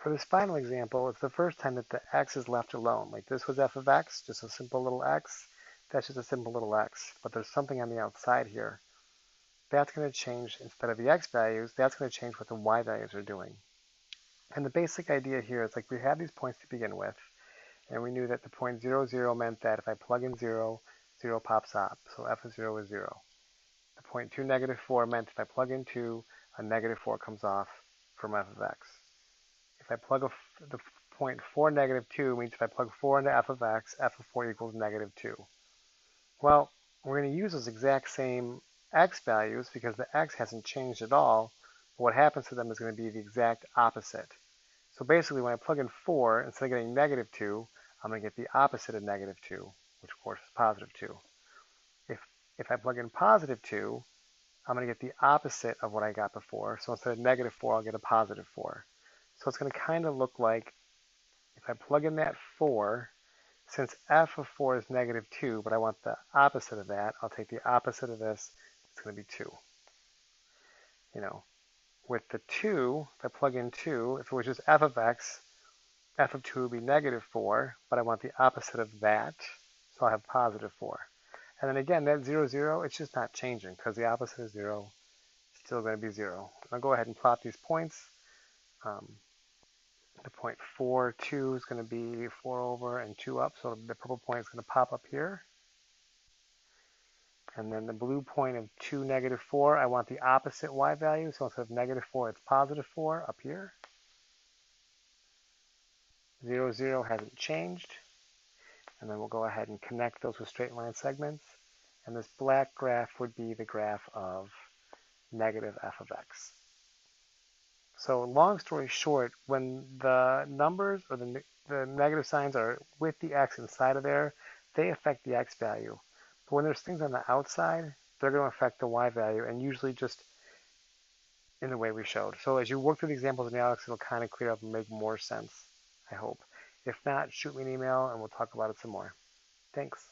For this final example, it's the first time that the x is left alone. Like this was f of x, just a simple little x. That's just a simple little x. But there's something on the outside here. That's going to change, instead of the x values, that's going to change what the y values are doing. And the basic idea here is like we had these points to begin with, and we knew that the point 0, 0 meant that if I plug in 0, 0 pops up. So f of 0 is 0. The point 2, negative 4 meant if I plug in 2, a negative 4 comes off from f of x. If I plug the point 4, negative 2 means if I plug 4 into f of x, f of 4 equals negative 2. Well, we're going to use those exact same x values because the x hasn't changed at all. But what happens to them is going to be the exact opposite. So basically, when I plug in 4, instead of getting negative 2, I'm going to get the opposite of negative 2, which of course is positive 2. If I plug in positive 2, I'm going to get the opposite of what I got before. So instead of negative 4, I'll get a positive 4. So it's going to kind of look like if I plug in that 4, since f of 4 is negative 2, but I want the opposite of that, I'll take the opposite of this. It's going to be 2. You know, with the 2, if I plug in 2, if it was just f of x, f of 2 would be negative 4, but I want the opposite of that, so I'll have positive 4. And then again, that 0, 0, it's just not changing because the opposite of 0 is still going to be 0. I'll go ahead and plot these points. The point 4, 2 is going to be 4 over and 2 up, so the purple point is going to pop up here. And then the blue point of 2, negative 4, I want the opposite y value, so instead of negative 4, it's positive 4 up here. 0, 0 hasn't changed. And then we'll go ahead and connect those with straight line segments. And this black graph would be the graph of negative f of x. So long story short, when the numbers or the negative signs are with the x inside of there, they affect the x value. But when there's things on the outside, they're going to affect the y value, and usually just in the way we showed. So as you work through the examples in Alex, it'll kind of clear up and make more sense, I hope. If not, shoot me an email and we'll talk about it some more. Thanks.